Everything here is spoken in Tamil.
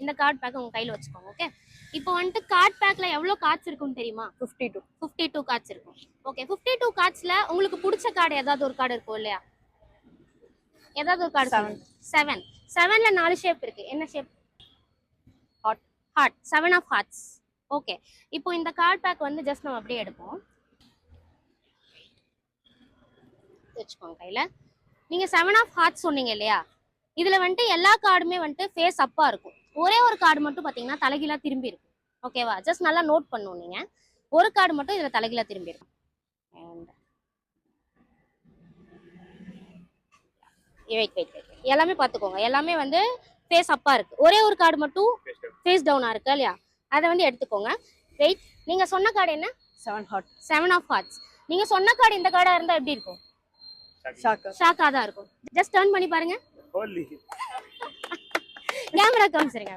இந்த கார்டு பேக் உங்க கையில வச்சுக்கோங்க. ஓகே, இப்போ வந்துட்டு கார்டு பேக்ல எவ்வளவு கார்ட்ஸ் இருக்குன்னு தெரியுமா? 52 கார்ட்ஸ் இருக்கும். ஓகே, 52 கார்ட்ஸ்ல உங்களுக்கு பிடிச்ச கார்டு ஏதாவது ஒரு கார்டு இருக்கும் இல்லையா? ஏதாவது ஒரு கார்டு 7ல 4 ஷேப் இருக்கு. என்ன shape? Heart. 7 of hearts. Okay, இப்போ இந்த கார்டு பேக் வந்து ஜஸ்ட் நம்ம அப்படியே எடுப்போம். வச்சுக்கோங்க கையில. நீங்க 7 ஆஃப் ஹார்ட்ஸ் சொன்னீங்க இல்லையா? இதுல வந்துட்டு எல்லா கார்டுமே வந்துட்டு ஃபேஸ் அப்பா இருக்கும். ஒரே ஒரு கார்டு மட்டும் பாத்தீங்கன்னா தலைகீழா திரும்பி இருக்கும். ஓகேவா? ஜஸ்ட் நல்லா நோட் பண்ணும். நீங்க ஒரு கார்டு மட்டும் இதுல தலைகீழா திரும்பி இருக்கும். எல்லாமே பாத்துக்கோங்க. எல்லாமே வந்து ஃபேஸ் அப்பா இருக்கு. ஒரே ஒரு கார்டு மட்டும் ஃபேஸ் டவுனா இருக்கு இல்லையா? அதை வந்து எடுத்துக்கோங்க. வெயிட், நீங்க சொன்ன கார்டு என்ன? 7 ஆஃப் ஹார்ட்ஸ். நீங்க சொன்ன கார்டு இந்த கார்டா இருந்தா எப்படி இருக்கும்? ஷாக்கா தான் இருக்கும். ஜஸ்ட் டர்ன் பண்ணி பாருங்க. கேமரா காமிச்சிருங்க.